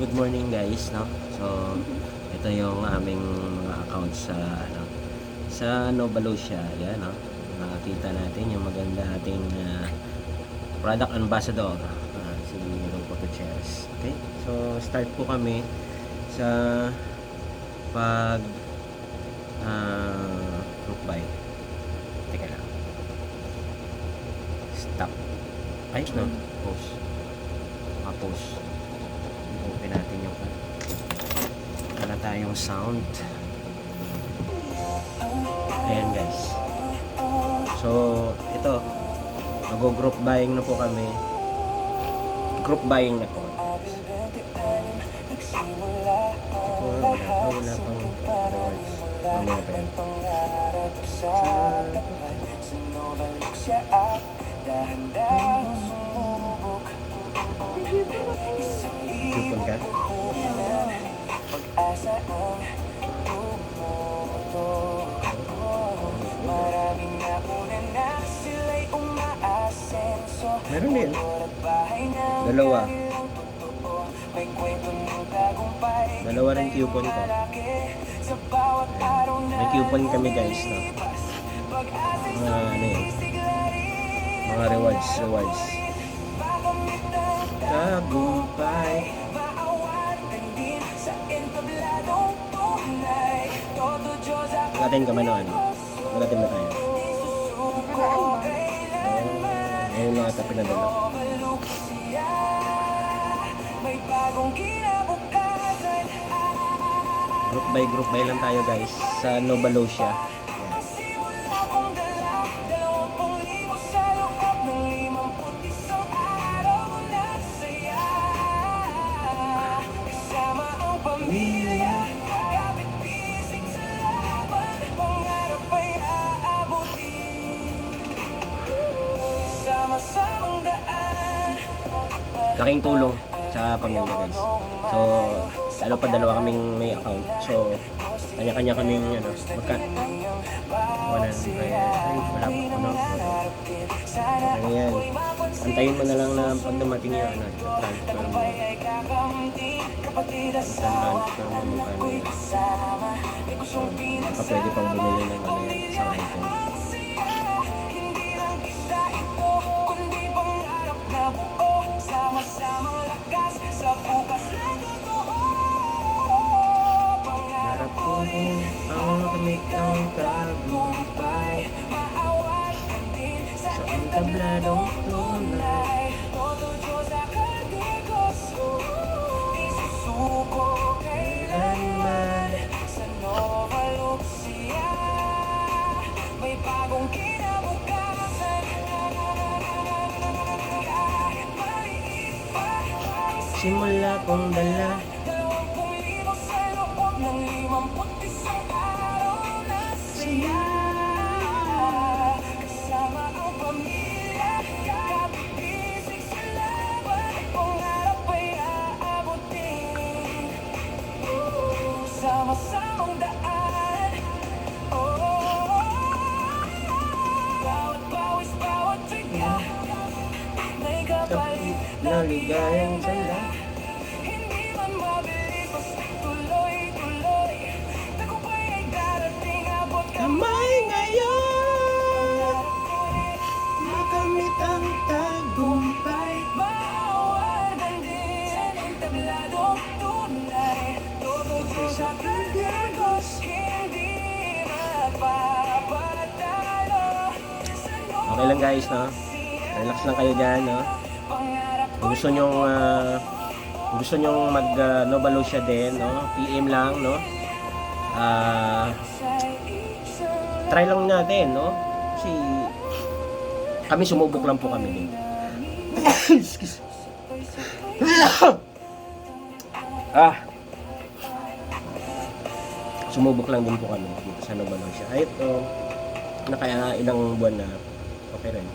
Good morning guys, no? So, ito yung aming mga account sa sa Novalucia, yan, no? Nakita natin yung maganda ating product ambassador, si Ropo Gutierrez. Okay? So, start po kami sa pag group buy. Teka lang. Stop. Ay, no. Pause. Pause. Open natin yung wala tayong sound. Ayan guys. So ito, mag-group buying na po kami. Group buying na po. Ito, wala pang rewards. Mamaya pa yan. Coupon ka? Pag-asa ang maraming nauna na sila'y umaasenso. Meron din. Dalawa. Dalawa rin coupon ko. May coupon kami guys, no? Ano yun? Mga rewards. Tagumpay. Magatin ka man o ano? Magatin na tayo. Ngayon lang ata pinadala. Group by lang tayo guys sa Novalucia. Laking tulong sa pamilya guys. So, dalawa kaming may account. So, kanya-kanya kaming magka 100. Ay, wala pa ano. Ayan. Antayin mo na lang na pag dumating yung transfer mo. Transfer mo magkano yan. Baka pwede pang bumili ng isang item. Sama-samang lakas sa bukas na totoo. Harap ko ang kamit ng tagumpay. Maawasan din sa entabladong tunay. Todo Diyos akadikoso. Isusuko kailanman sa Novalucia. May bagong kinabukasan. Simula kong dala 20,000 sa loob ng 51 araw na saya. Kasama ang pamilya, kakabisig sa laban. Pangarap ay aabutin. Sama-samang daan. Bawat pawis, bawat tiga, may kapalit na ligayang dala. Hindi man mabilis, basta tuloy-tuloy. Tagumpay ay darating, abot kamay ngayon. Makamit ang tagumpay. Maawanan din sa entabladong tunay. Todo Diyos sa pagkagos, hindi magpapatalo. Okay lang guys, no? Relax lang kayo dyan, no? Kung gusto nyong mag Novalucia din, no? PM lang, no? Try lang natin, no? Kasi kami sumubok lang po kami din. Excuse. Sumubok lang din po kami dito sa Novalucia. Ay, ito, nakaya ilang buwan na okay rin.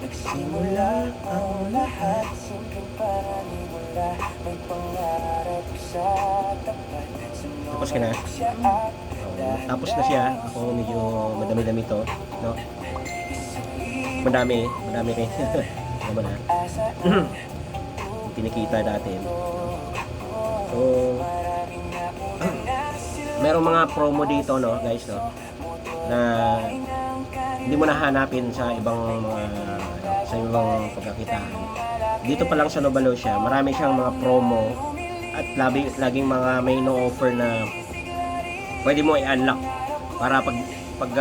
Simula ang lahat. Tapos ka na? Tapos na siya. Ako medyo madami-dami to, no? Madami rin. Ano na? Kinikita dati. So, merong mga promo dito, no, guys, no, na hindi mo nahanapin sa ibang mga sa ibang pagkakitaan. Dito pa lang sa Novalosia, marami siyang mga promo at laging mga may no-offer na pwede mo i-unlock para pag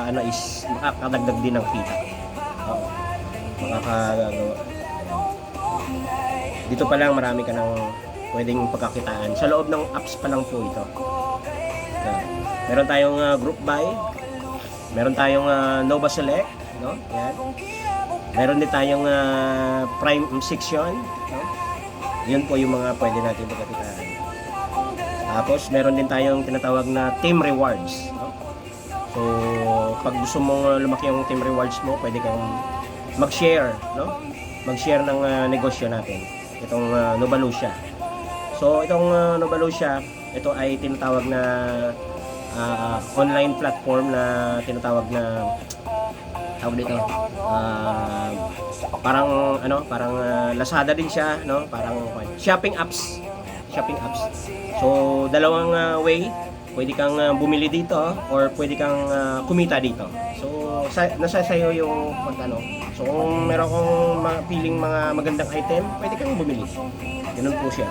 ano is makakadagdag din ng kita. Makakagawa. Dito pa lang marami ka ng pwedeng pagkakitaan. Sa loob ng apps pa lang po ito. Meron tayong group buy. Meron tayong Nova Select, no? Yan. Meron din tayong prime section, no? Yun po yung mga pwede natin pagkakitaan. Tapos meron din tayong tinatawag na team rewards, no? So, pag gusto mong lumaki yung team rewards mo, pwede kang mag-share, no? Mag-share ng negosyo natin. Itong Novalosia. So, itong Novalosia, ito ay tinatawag na online platform na tinatawag na tawag dito. Parang Lazada din siya, no? Parang shopping apps. So, dalawang way, pwede kang bumili dito or pwede kang kumita dito. So, nasa sayo yung pag-ano. So, kung meron kang piling mga magandang item, pwede kang bumili. Ganun po siya.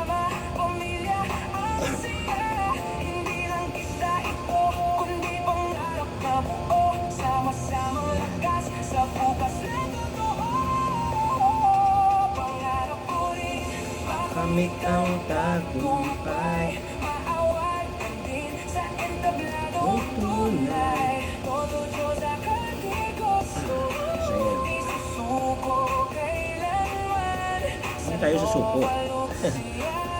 Kamit ang tagumpay. Ang tunay. Ano tayo sa suko?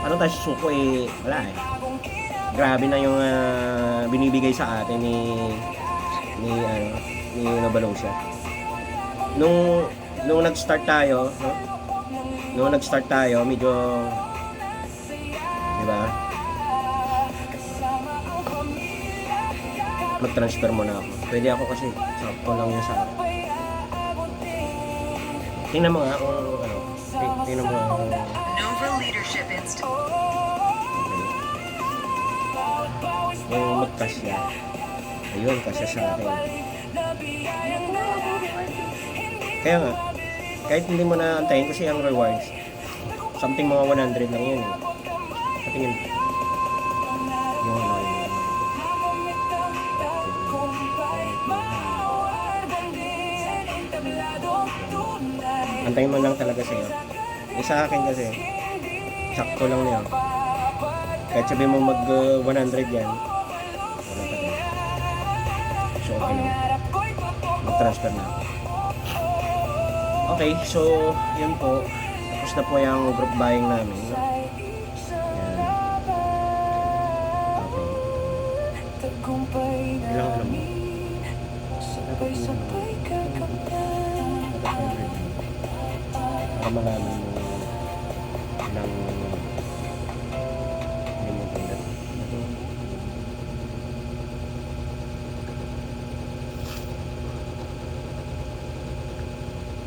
Ano tayo sa suko eh? Wala eh. Grabe na yung binibigay sa atin ni Novalosia. Nung nag-start tayo, no? Nung nag-start tayo, medyo, di ba? Mag-transfer muna ako. Pwede ako kasi sakto lang yun sa akin. Tingnan mo nga kung ano. Tingnan mo nga kung Nova Leadership Institute. yung magkasya. Ayun, kasya sa akin. Kaya nga, kahit hindi mo na antayin kasi ang rewards, something mga 100 lang yun eh. Patingin. Yung ano yun. Antayin mo lang talaga sa'yo. Sa akin kasi, sakto lang niya. Kahit sabihin mo mag 100 yan, wala pa din. So okay lang. Mag-transfer na ako. Okay, so yun po. Tapos na po yung group buying namin. No? Yan. Okay. Ilang alam mo? Para malaman mo ng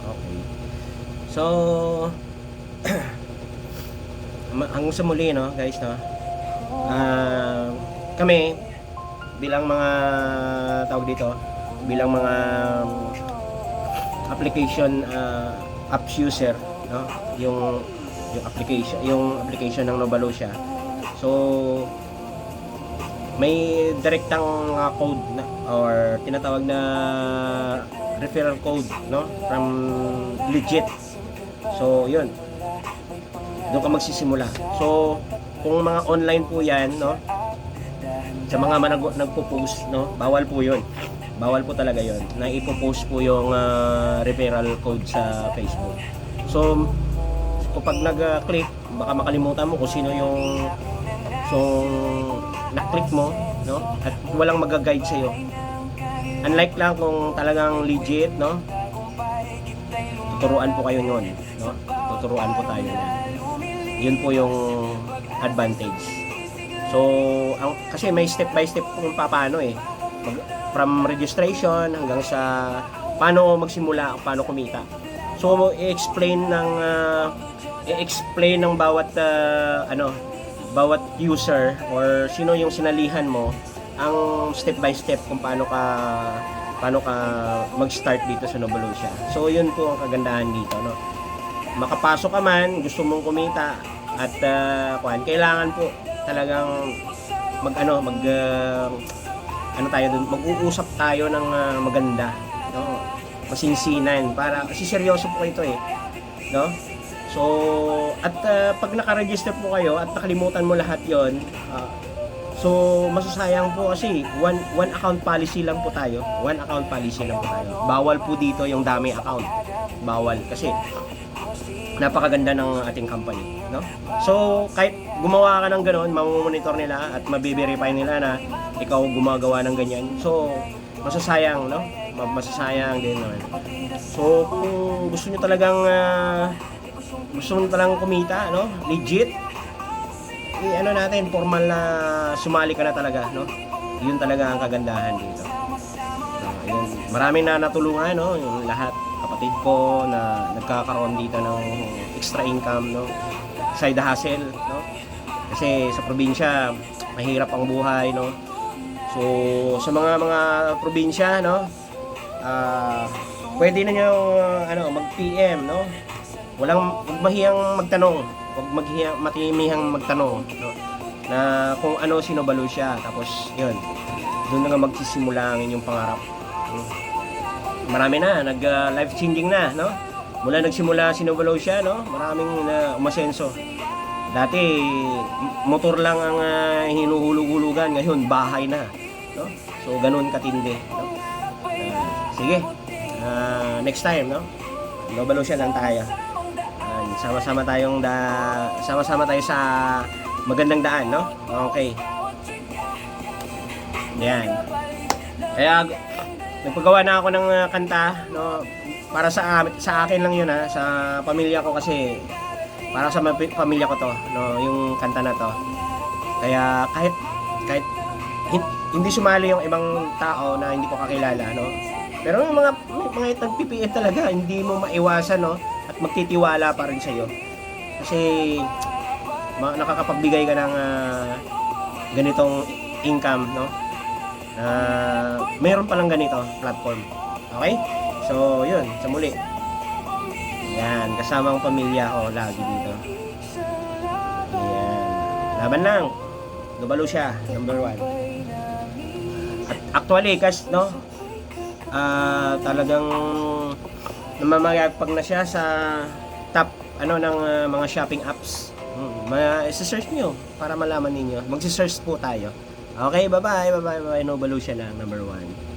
okay. So hanggang sa muli, no, guys, no. Kami bilang mga tawag dito, bilang mga application apps user, no, yung application ng Novalosia. So may direktang code na, or tinatawag na referral code, no, from Legit. So yun, doon ka magsisimula. So kung mga online po yan, no, sa mga nagpo-post, no, bawal po yun. Bawal po talaga yun na ipo-post po yung referral code sa Facebook. So kapag nag-click, baka makalimutan mo kung sino yung na-click mo, no? At walang mag-guide sa iyo. Unlike lang kung talagang legit, no? turuan po kayo nun, no? Tuturuan po tayo yan. Yun po yung advantage. So, kasi may step by step kung paano eh. From registration hanggang sa paano magsimula, paano kumita. So, i-explain ng bawat bawat user or sino yung sinalihan mo ang step by step kung paano ka mag-start dito sa Novalucia. So, yun po ang kagandahan dito, no. Makapasok ka man, gusto mong kumita at kailangan po talagang mag-uusap tayo ng maganda, no? Masinsinan para kasi seryoso po ito eh, no? So, at pag naka-register po kayo at nakalimutan mo lahat 'yon, so masasayang po kasi one account policy lang po tayo. One account policy lang po tayo. Bawal po dito yung dami account. Bawal kasi napakaganda ng ating company, no? So, kahit gumawa ka ng ganoon, mamomonitor nila at mabiverify nila na ikaw gumagawa ng ganyan. So, masasayang, no? Masasayang din naman. So, kung gusto niyo talagang kumita, no? Legit. Natin, formal na sumali ka na talaga, no? Yun talaga ang kagandahan dito. Yun. Marami na natulungan, no? Yung lahat kapatid ko na nagkakaroon dito ng extra income, no? Side hustle, no? Kasi sa probinsya mahirap ang buhay, no? So sa mga probinsya, no? Pwede na niyo mag-PM, no? Huwag mahiyang magtanong, matimihang magtanong, no? Na kung ano si Novalucia, tapos yun, doon na nga magsisimula ang inyong pangarap. Marami na, life changing na, no? Mula nagsimula si Novalucia, no? Maraming umasenso. Dati motor lang ang hinuhulog-hulugan, ngayon bahay na, no? So ganun katindi, no? Sige. Next time, no? Novalucia lang tayo. Sama-sama tayo sa magandang daan, no? Okay. Yan. Kaya nagpagawa na ako ng kanta, no? Para sa akin lang 'yun, sa pamilya ko kasi para sa pamilya ko 'to, no, yung kanta na 'to. Kaya kahit hindi sumali yung ibang tao na hindi ko kakilala, no? Pero yung mga nag-PPF talaga, hindi mo maiwasan, no? At magtitiwala pa rin sa iyo. Kasi nakakapagbigay ka ng ganitong income, no? Meron palang ganito platform. Okay? So, yun, sa muli. Yan, kasama ang pamilya ko lagi dito. Yan. Laban lang. Novalucia, number 1. At actually, kasi, no? Talagang namamayagpag na siya sa top ng mga shopping apps. Isa-search nyo para malaman ninyo. Magsi-search po tayo. Okay, bye-bye. Novalucia lang, number 1.